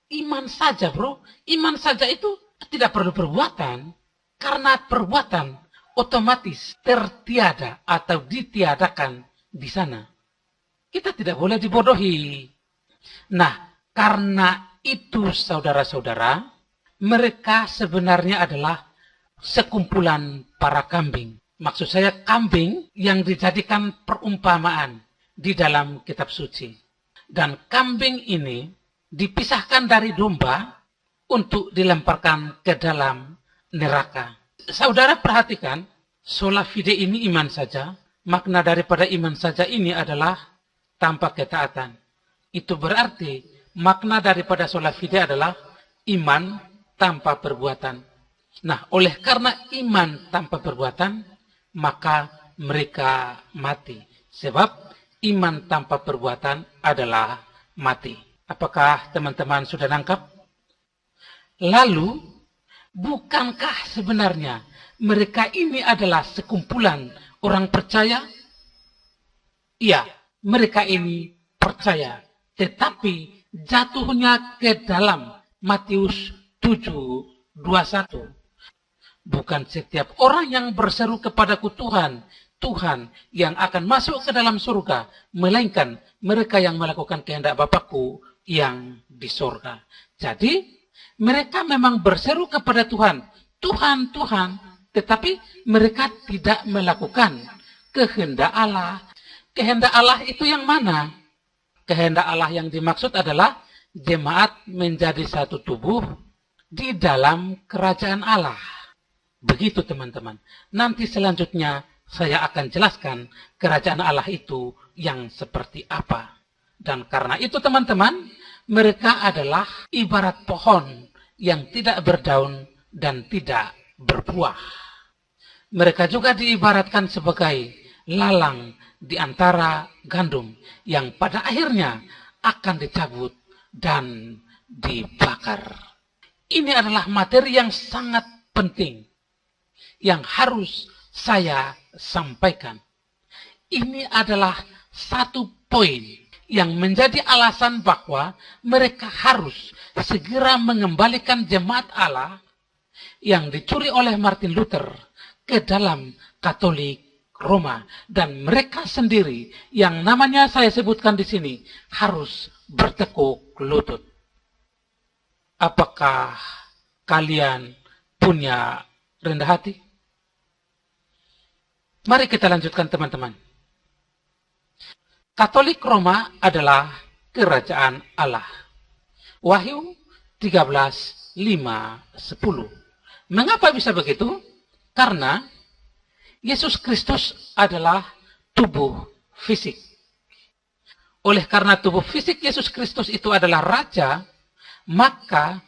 Iman saja, bro. Iman saja itu tidak perlu perbuatan. Karena perbuatan otomatis tertiada atau ditiadakan di sana. Kita tidak boleh dibodohi. Nah, karena itu saudara-saudara, mereka sebenarnya adalah sekumpulan para kambing. Maksud saya kambing yang dijadikan perumpamaan di dalam kitab suci. Dan kambing ini dipisahkan dari domba untuk dilemparkan ke dalam neraka. Saudara perhatikan, sola fide ini iman saja. Makna daripada iman saja ini adalah tanpa ketaatan. Itu berarti makna daripada sola fide adalah iman tanpa perbuatan. Nah, oleh karena iman tanpa perbuatan, maka mereka mati. Sebab iman tanpa perbuatan adalah mati. Apakah teman-teman sudah nangkap? Lalu, bukankah sebenarnya mereka ini adalah sekumpulan orang percaya? Iya, mereka ini percaya. Tetapi jatuhnya ke dalam Matius 7:21. Bukan setiap orang yang berseru kepadaku Tuhan, Tuhan yang akan masuk ke dalam surga, melainkan mereka yang melakukan kehendak Bapakku yang di surga. Jadi, mereka memang berseru kepada Tuhan, Tuhan, Tuhan, tetapi mereka tidak melakukan kehendak Allah. Kehendak Allah itu yang mana? Kehendak Allah yang dimaksud adalah jemaat menjadi satu tubuh di dalam kerajaan Allah. Begitu teman-teman. Nanti selanjutnya saya akan jelaskan kerajaan Allah itu yang seperti apa. Dan karena itu teman-teman, mereka adalah ibarat pohon yang tidak berdaun dan tidak berbuah. Mereka juga diibaratkan sebagai lalang di antara gandum yang pada akhirnya akan dicabut dan dibakar. Ini adalah materi yang sangat penting yang harus saya sampaikan. Ini adalah satu poin yang menjadi alasan bahwa mereka harus segera mengembalikan jemaat Allah yang dicuri oleh Martin Luther ke dalam Katolik Roma. Dan mereka sendiri yang namanya saya sebutkan di sini harus bertekuk lutut. Apakah kalian punya rendah hati? Mari kita lanjutkan teman-teman. Katolik Roma adalah kerajaan Allah. Wahyu 13:5-10. Mengapa bisa begitu? Karena Yesus Kristus adalah tubuh fisik. Oleh karena tubuh fisik Yesus Kristus itu adalah raja, maka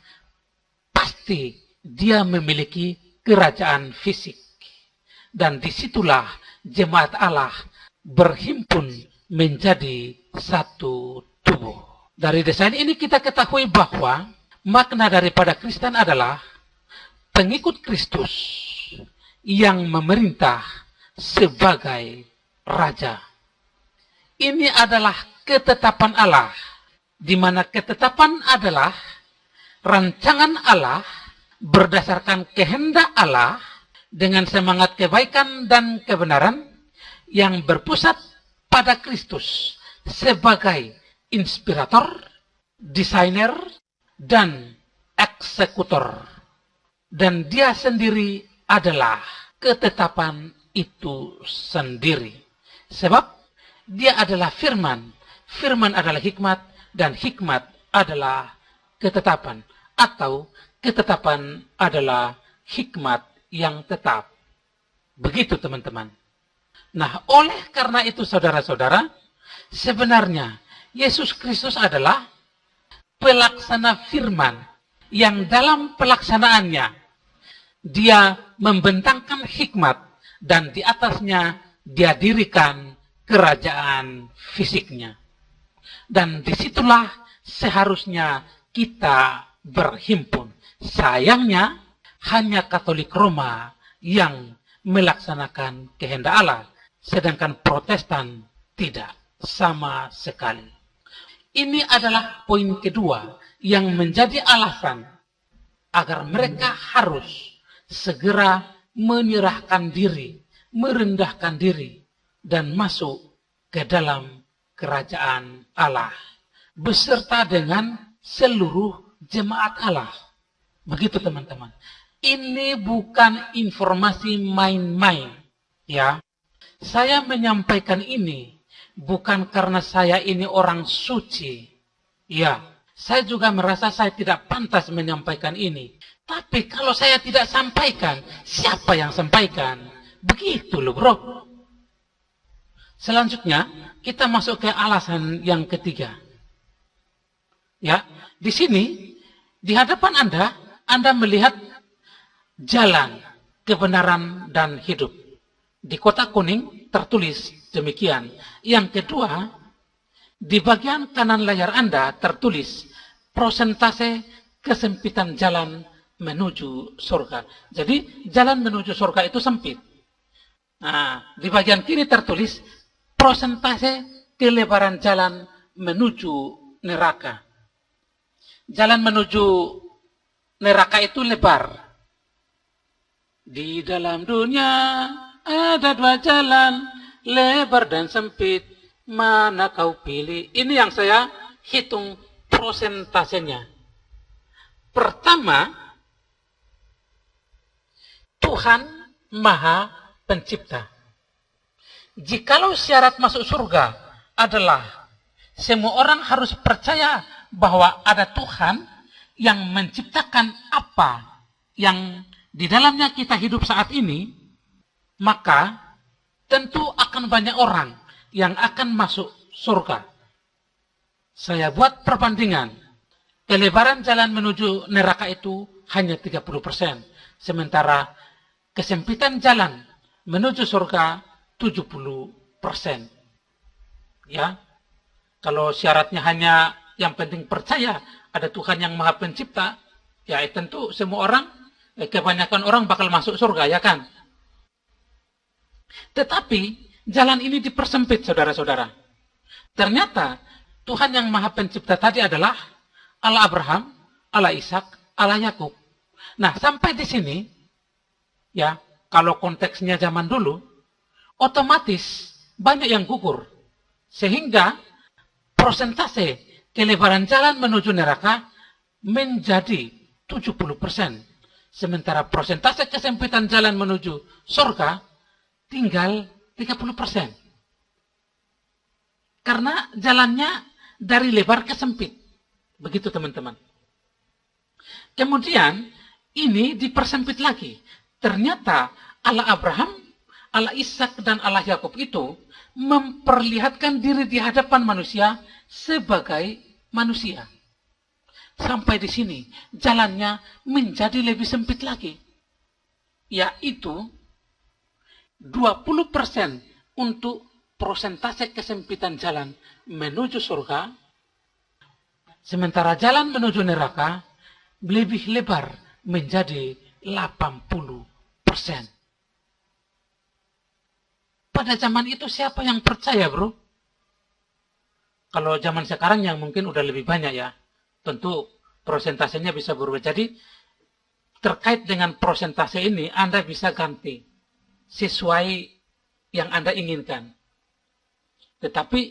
pasti dia memiliki kerajaan fisik. Dan disitulah jemaat Allah berhimpun menjadi satu tubuh. Dari desain ini kita ketahui bahwa makna daripada Kristen adalah pengikut Kristus yang memerintah sebagai raja. Ini adalah ketetapan Allah, di mana ketetapan adalah rancangan Allah berdasarkan kehendak Allah dengan semangat kebaikan dan kebenaran yang berpusat pada Kristus sebagai inspirator, desainer, dan eksekutor. Dan dia sendiri adalah ketetapan itu sendiri. Sebab dia adalah firman. Firman adalah hikmat dan hikmat adalah ketetapan. Atau ketetapan adalah hikmat yang tetap. Begitu teman-teman. Nah, oleh karena itu saudara-saudara, sebenarnya Yesus Kristus adalah pelaksana firman yang dalam pelaksanaannya dia membentangkan hikmat dan di atasnya dia dirikan kerajaan fisiknya. Dan disitulah seharusnya kita berhimpun. Sayangnya hanya Katolik Roma yang melaksanakan kehendak Allah, sedangkan Protestan tidak sama sekali. Ini adalah poin kedua yang menjadi alasan agar mereka harus segera menyerahkan diri, merendahkan diri, dan masuk ke dalam kerajaan Allah, beserta dengan seluruh jemaat Allah. Begitu teman-teman. Ini bukan informasi main-main, ya. Saya menyampaikan ini bukan karena saya ini orang suci. Ya, saya juga merasa saya tidak pantas menyampaikan ini. Tapi kalau saya tidak sampaikan, siapa yang sampaikan? Begitu loh, bro. Selanjutnya, kita masuk ke alasan yang ketiga. Ya, di sini, di hadapan Anda melihat jalan, kebenaran, dan hidup. Di kotak kuning tertulis demikian. Yang kedua, di bagian kanan layar Anda tertulis persentase kesempitan jalan menuju surga. Jadi, jalan menuju surga itu sempit. Nah, di bagian kiri tertulis persentase kelebaran jalan menuju neraka. Jalan menuju neraka itu lebar. Di dalam dunia ada dua jalan, lebar dan sempit. Mana kau pilih? Ini yang saya hitung persentasenya. Pertama, Tuhan Maha Pencipta. Jikalau syarat masuk surga adalah semua orang harus percaya bahwa ada Tuhan yang menciptakan apa yang di dalamnya kita hidup saat ini, maka tentu akan banyak orang yang akan masuk surga. Saya buat perbandingan. Kelebaran jalan menuju neraka itu hanya 30%. Sementara kesempitan jalan menuju surga 70%. Ya. Kalau syaratnya hanya yang penting percaya ada Tuhan yang Maha Pencipta, ya tentu semua orang, kebanyakan orang bakal masuk surga, ya kan? Tetapi jalan ini dipersempit, saudara-saudara. Ternyata Tuhan yang Maha Pencipta tadi adalah Allah Abraham, Allah Ishak, Allah Yakub. Nah, sampai di sini, ya, kalau konteksnya zaman dulu, otomatis banyak yang gugur. Sehingga persentase kelebaran jalan menuju neraka menjadi 70%. Sementara persentase kesempitan jalan menuju surga tinggal 30%. Karena jalannya dari lebar ke sempit. Begitu teman-teman. Kemudian ini dipersempit lagi. Ternyata Allah Abraham, Allah Ishak, dan Allah Yakub itu memperlihatkan diri di hadapan manusia sebagai manusia. Sampai di sini jalannya menjadi lebih sempit lagi. Yaitu 20% untuk persentase kesempitan jalan menuju surga, sementara jalan menuju neraka lebih lebar menjadi 80%. Pada zaman itu siapa yang percaya, bro? Kalau zaman sekarang yang mungkin udah lebih banyak ya, tentu persentasenya bisa berubah. Jadi terkait dengan persentase ini Anda bisa ganti sesuai yang Anda inginkan. Tetapi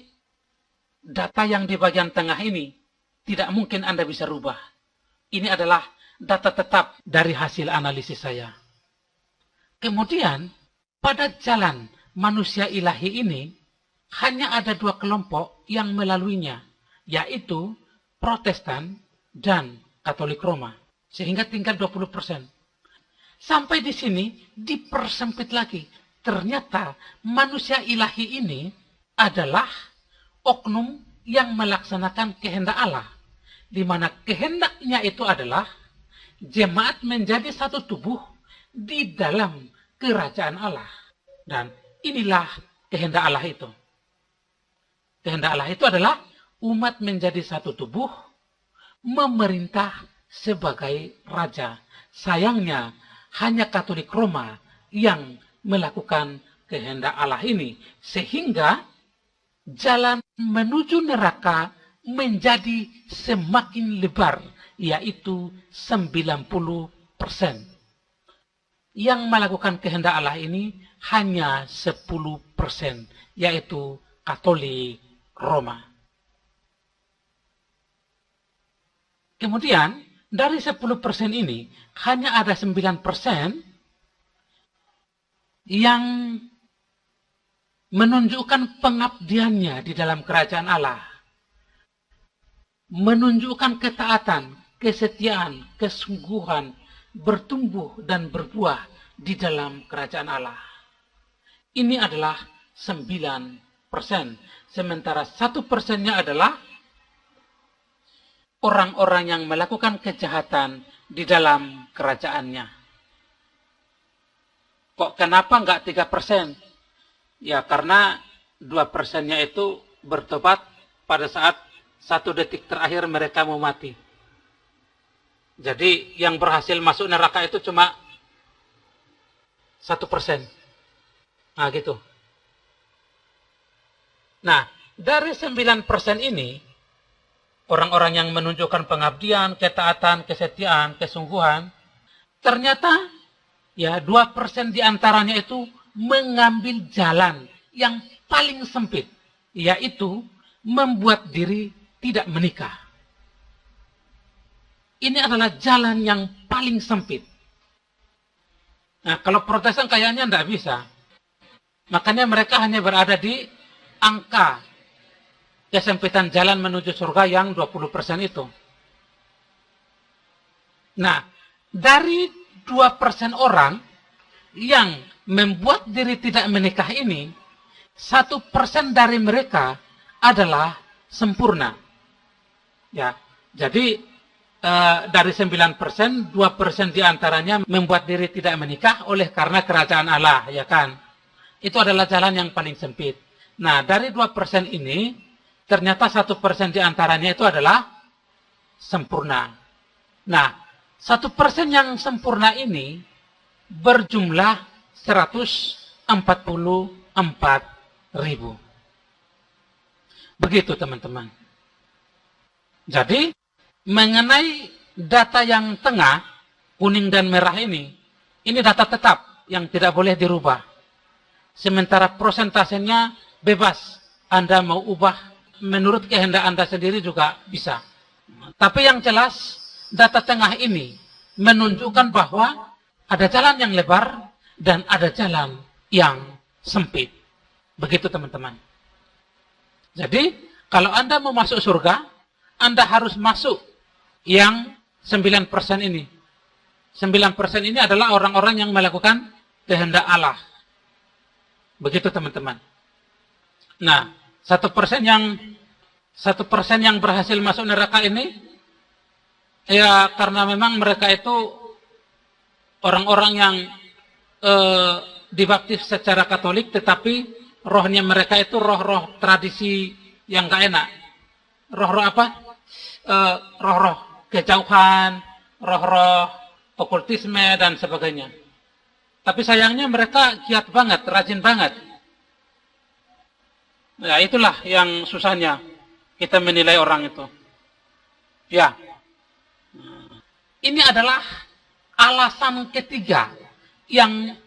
data yang di bagian tengah ini tidak mungkin Anda bisa rubah. Ini adalah data tetap dari hasil analisis saya. Kemudian pada jalan manusia ilahi ini hanya ada dua kelompok yang melaluinya, yaitu Protestan dan Katolik Roma, sehingga tinggal 20%. Sampai di sini dipersempit lagi. Ternyata manusia ilahi ini adalah oknum yang melaksanakan kehendak Allah, di mana kehendaknya itu adalah jemaat menjadi satu tubuh di dalam kerajaan Allah. Dan inilah kehendak Allah itu. Kehendak Allah itu adalah umat menjadi satu tubuh, memerintah sebagai raja. Sayangnya hanya Katolik Roma yang melakukan kehendak Allah ini, sehingga jalan menuju neraka menjadi semakin lebar, yaitu 90%. yang melakukan kehendak Allah ini hanya 10%, yaitu Katolik Roma. Kemudian, dari 10% ini, hanya ada 9% yang menunjukkan pengabdiannya di dalam kerajaan Allah. Menunjukkan ketaatan, kesetiaan, kesungguhan, bertumbuh dan berbuah di dalam kerajaan Allah. Ini adalah 9%. Sementara 1%-nya adalah orang-orang yang melakukan kejahatan di dalam kerajaannya. Kok kenapa enggak 3%? Ya karena 2%-nya itu bertobat pada saat 1 detik terakhir mereka mau mati. Jadi yang berhasil masuk neraka itu cuma 1%. Nah gitu. Nah, dari 9% ini, orang-orang yang menunjukkan pengabdian, ketaatan, kesetiaan, kesungguhan, ternyata ya 2% diantaranya itu mengambil jalan yang paling sempit, yaitu membuat diri tidak menikah. Ini adalah jalan yang paling sempit. Nah, kalau Protestan kayaknya tidak bisa. Makanya mereka hanya berada di angka kesempitan jalan menuju surga yang 20% itu. Nah, dari 2% orang yang membuat diri tidak menikah ini, 1% dari mereka adalah sempurna. Ya, jadi dari 9%, 2% diantaranya membuat diri tidak menikah oleh karena kerajaan Allah, ya kan? Itu adalah jalan yang paling sempit. Nah, dari 2% ini, ternyata 1% diantaranya itu adalah sempurna. Nah, 1% yang sempurna ini berjumlah 144.000. Begitu teman-teman. Jadi, mengenai data yang tengah, kuning dan merah ini data tetap yang tidak boleh dirubah. Sementara prosentasenya bebas. Anda mau ubah menurut kehendak Anda sendiri juga bisa. Tapi yang jelas, data tengah ini menunjukkan bahwa ada jalan yang lebar dan ada jalan yang sempit. Begitu teman-teman. Jadi, kalau Anda mau masuk surga, Anda harus masuk yang 9% ini. 9% ini adalah orang-orang yang melakukan kehendak Allah. Begitu teman-teman. Nah, 1% yang berhasil masuk neraka ini, ya karena memang mereka itu orang-orang yang dibaptis secara Katolik, tetapi rohnya mereka itu roh-roh tradisi yang gak enak. Roh-roh apa? Roh-roh kejauhan, roh-roh okultisme dan sebagainya. Tapi sayangnya mereka giat banget, rajin banget. Ya itulah yang susahnya kita menilai orang itu. Ya. Ini adalah alasan ketiga yang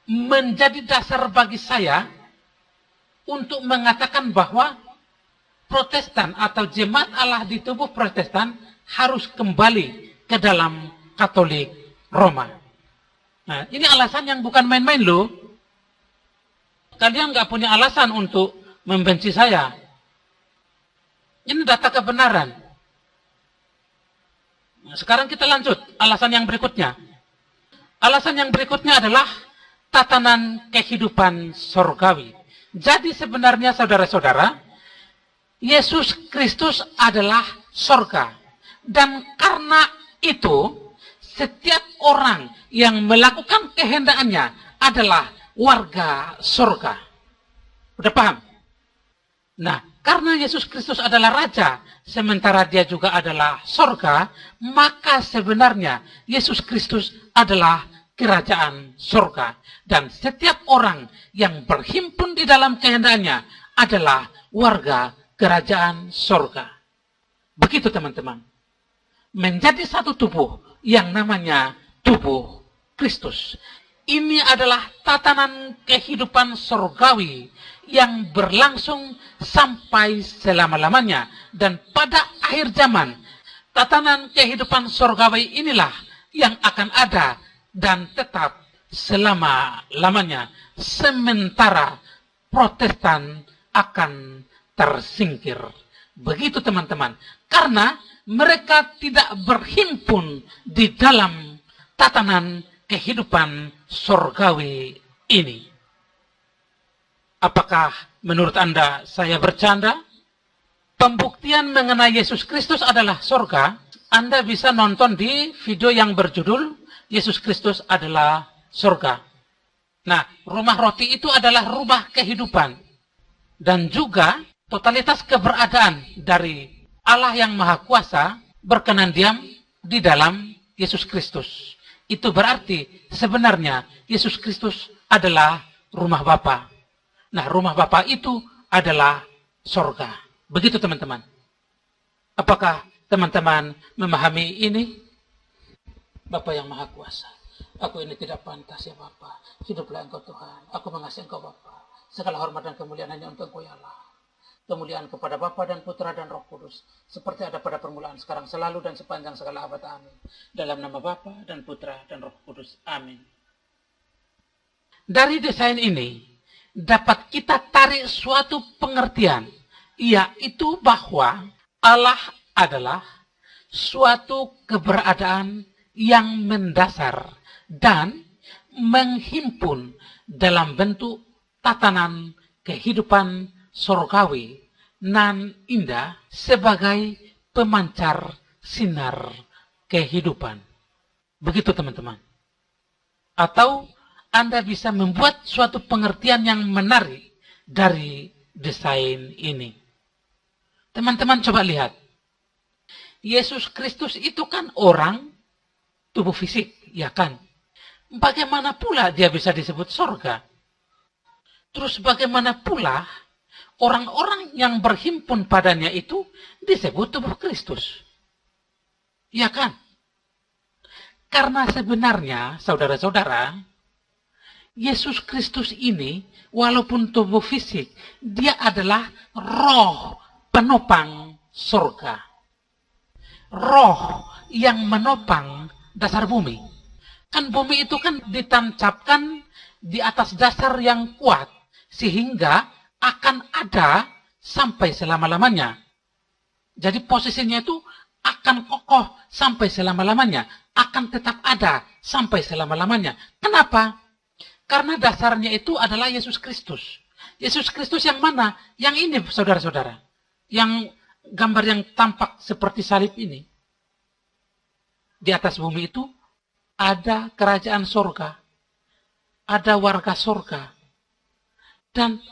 menjadi dasar bagi saya untuk mengatakan bahwa Protestan atau jemaat Allah di tubuh Protestan harus kembali ke dalam Katolik Roma. Nah, ini alasan yang bukan main-main loh. Kalian nggak punya alasan untuk membenci saya. Ini data kebenaran. Nah, sekarang kita lanjut alasan yang berikutnya. Alasan yang berikutnya adalah tatanan kehidupan surgawi. Jadi sebenarnya saudara-saudara, Yesus Kristus adalah surga. Dan karena itu, setiap orang yang melakukan kehendaknya adalah warga surga. Udah paham? Nah, karena Yesus Kristus adalah Raja, sementara dia juga adalah surga, maka sebenarnya Yesus Kristus adalah kerajaan surga. Dan setiap orang yang berhimpun di dalam kehendaknya adalah warga kerajaan surga. Begitu teman-teman. Menjadi satu tubuh yang namanya tubuh Kristus. Ini adalah tatanan kehidupan surgawi yang berlangsung sampai selama-lamanya. Dan pada akhir zaman, tatanan kehidupan surgawi inilah yang akan ada dan tetap selama-lamanya. Sementara Protestan akan tersingkir. Begitu teman-teman. Karena mereka tidak berhimpun di dalam tatanan kehidupan surgawi ini. Apakah menurut Anda saya bercanda? Pembuktian mengenai Yesus Kristus adalah surga. Anda bisa nonton di video yang berjudul Yesus Kristus adalah surga. Nah, rumah roti itu adalah rumah kehidupan. Dan juga totalitas keberadaan dari Allah yang Maha Kuasa berkenan diam di dalam Yesus Kristus. Itu berarti sebenarnya Yesus Kristus adalah rumah Bapa. Nah, rumah Bapa itu adalah surga. Begitu teman-teman. Apakah teman-teman memahami ini? Bapa yang Maha Kuasa, aku ini tidak pantas ya Bapa. Hiduplah Engkau Tuhan. Aku mengasihi Engkau Bapa. Segala hormat dan kemuliaan hanya untuk Engkau ya Allah. Kemuliaan kepada Bapa dan Putra dan Roh Kudus, seperti ada pada permulaan, sekarang, selalu, dan sepanjang segala abad. Amin. Dalam nama Bapa dan Putra dan Roh Kudus. Amin. Dari desain ini, dapat kita tarik suatu pengertian, yaitu bahwa Allah adalah suatu keberadaan yang mendasar dan menghimpun dalam bentuk tatanan kehidupan surgawi nan indah sebagai pemancar sinar kehidupan. Begitu teman-teman. Atau Anda bisa membuat suatu pengertian yang menarik dari desain ini. Teman-teman coba lihat. Yesus Kristus itu kan orang tubuh fisik, ya kan? Bagaimana pula dia bisa disebut surga? Terus bagaimana pula orang-orang yang berhimpun padanya itu disebut tubuh Kristus? Ya kan? Karena sebenarnya, saudara-saudara, Yesus Kristus ini, walaupun tubuh fisik, dia adalah roh penopang surga. Roh yang menopang dasar bumi. Kan bumi itu kan ditancapkan di atas dasar yang kuat, sehingga akan ada sampai selama-lamanya. Jadi posisinya itu akan kokoh sampai selama-lamanya. Akan tetap ada sampai selama-lamanya. Kenapa? Karena dasarnya itu adalah Yesus Kristus. Yesus Kristus yang mana? Yang ini, saudara-saudara. Yang gambar yang tampak seperti salib ini. Di atas bumi itu ada kerajaan surga. Ada warga surga. Dan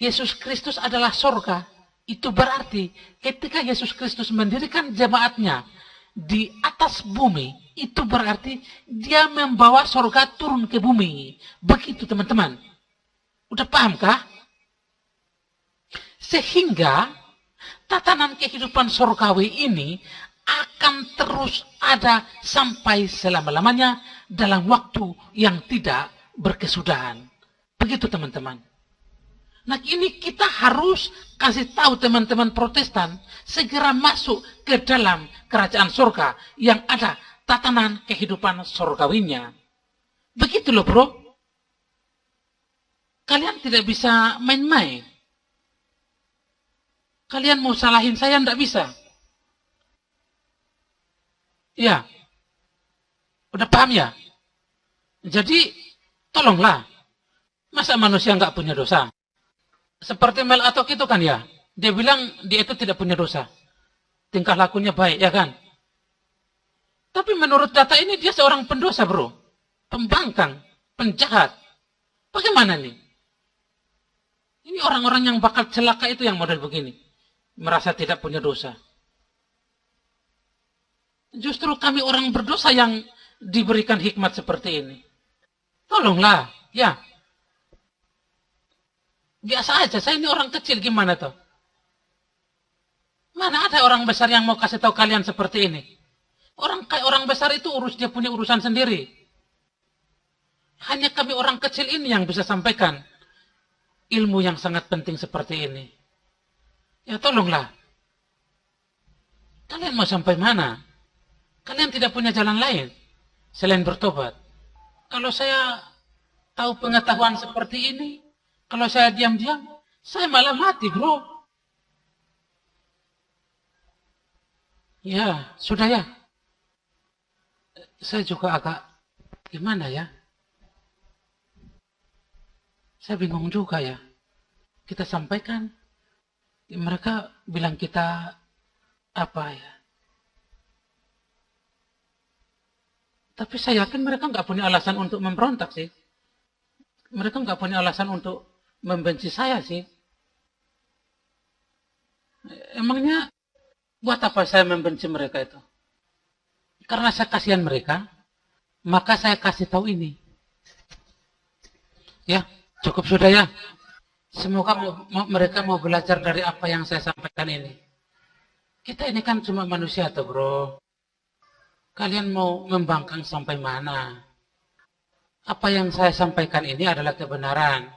Yesus Kristus adalah surga. Itu berarti ketika Yesus Kristus mendirikan jemaatnya di atas bumi, itu berarti dia membawa surga turun ke bumi. Begitu teman-teman. Udah pahamkah? Sehingga tatanan kehidupan surgawi ini akan terus ada sampai selama-lamanya dalam waktu yang tidak berkesudahan. Begitu teman-teman. Nah ini kita harus kasih tahu teman-teman Protestan segera masuk ke dalam kerajaan surga yang ada tatanan kehidupan surgawinya. Begitu loh bro. Kalian tidak bisa main-main. Kalian mau salahin saya tidak bisa. Ya. Udah paham ya? Jadi tolonglah. Masa manusia nggak punya dosa? Seperti Mel Atok itu kan ya. Dia bilang dia itu tidak punya dosa. Tingkah lakunya baik, ya kan? Tapi menurut data ini dia seorang pendosa bro. Pembangkang, penjahat. Bagaimana nih? Ini orang-orang yang bakal celaka itu yang model begini. Merasa tidak punya dosa. Justru kami orang berdosa yang diberikan hikmat seperti ini. Tolonglah, ya. Biasa aja, saya ini orang kecil gimana toh? Mana ada orang besar yang mau kasih tahu kalian seperti ini? Orang besar itu dia punya urusan sendiri. Hanya kami orang kecil ini yang bisa sampaikan ilmu yang sangat penting seperti ini. Ya tolonglah. Kalian mau sampai mana? Kalian tidak punya jalan lain selain bertobat. Kalau saya tahu pengetahuan seperti ini, kalau saya diam-diam, saya malah mati, bro. Ya, sudah ya. Saya juga agak gimana ya? Saya bingung juga ya. Kita sampaikan, mereka bilang kita apa ya? Tapi saya yakin mereka nggak punya alasan untuk memberontak sih. Mereka nggak punya alasan untuk membenci saya sih. Emangnya buat apa saya membenci mereka itu? Karena saya kasihan mereka, maka saya kasih tahu ini. Ya, cukup sudah ya. Semoga mereka mau belajar dari apa yang saya sampaikan ini. Kita ini kan cuma manusia tuh, bro. Kalian mau membangkang sampai mana? Apa yang saya sampaikan ini adalah kebenaran.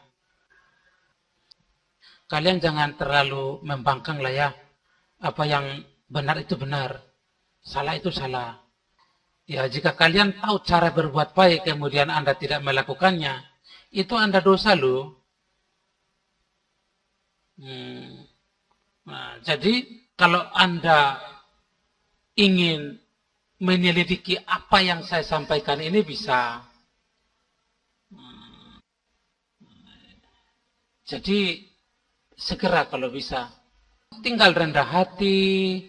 Kalian jangan terlalu membangkang lah ya. Apa yang benar itu benar. Salah itu salah. Ya, jika kalian tahu cara berbuat baik, kemudian Anda tidak melakukannya, itu Anda dosa loh. Nah, jadi kalau Anda ingin menyelidiki apa yang saya sampaikan ini bisa. Jadi segera kalau bisa. Tinggal rendah hati,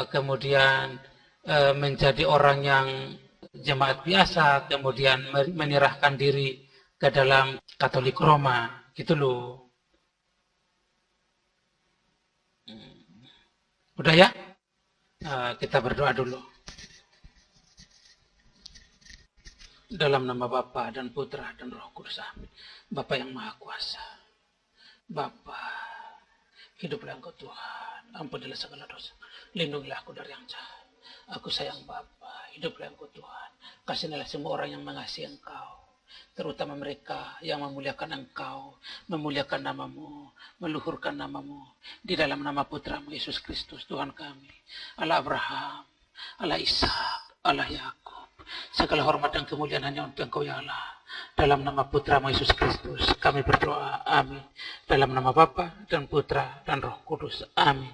kemudian menjadi orang yang jemaat biasa, kemudian menyerahkan diri ke dalam Katolik Roma. Gitu loh. Udah ya? Kita berdoa dulu. Dalam nama Bapa dan Putra dan Roh Kudus. Amin. Bapa yang Maha Kuasa. Bapa, hiduplah Engkau Tuhan. Ampunilah segala dosa. Lindungilah aku dari yang jahat. Aku sayang Bapa. Hiduplah Engkau Tuhan. Kasihilah semua orang yang mengasihi Engkau. Terutama mereka yang memuliakan Engkau. Memuliakan namamu. Meluhurkan namamu. Di dalam nama Putramu Yesus Kristus Tuhan kami. Allah Abraham. Allah Ishak. Allah Yakub. Segala hormat dan kemuliaan hanya untuk Engkau ya Allah. Dalam nama Putramu Yesus Kristus kami berdoa. Amin. Dalam nama Bapa dan Putra dan Roh Kudus. Amin.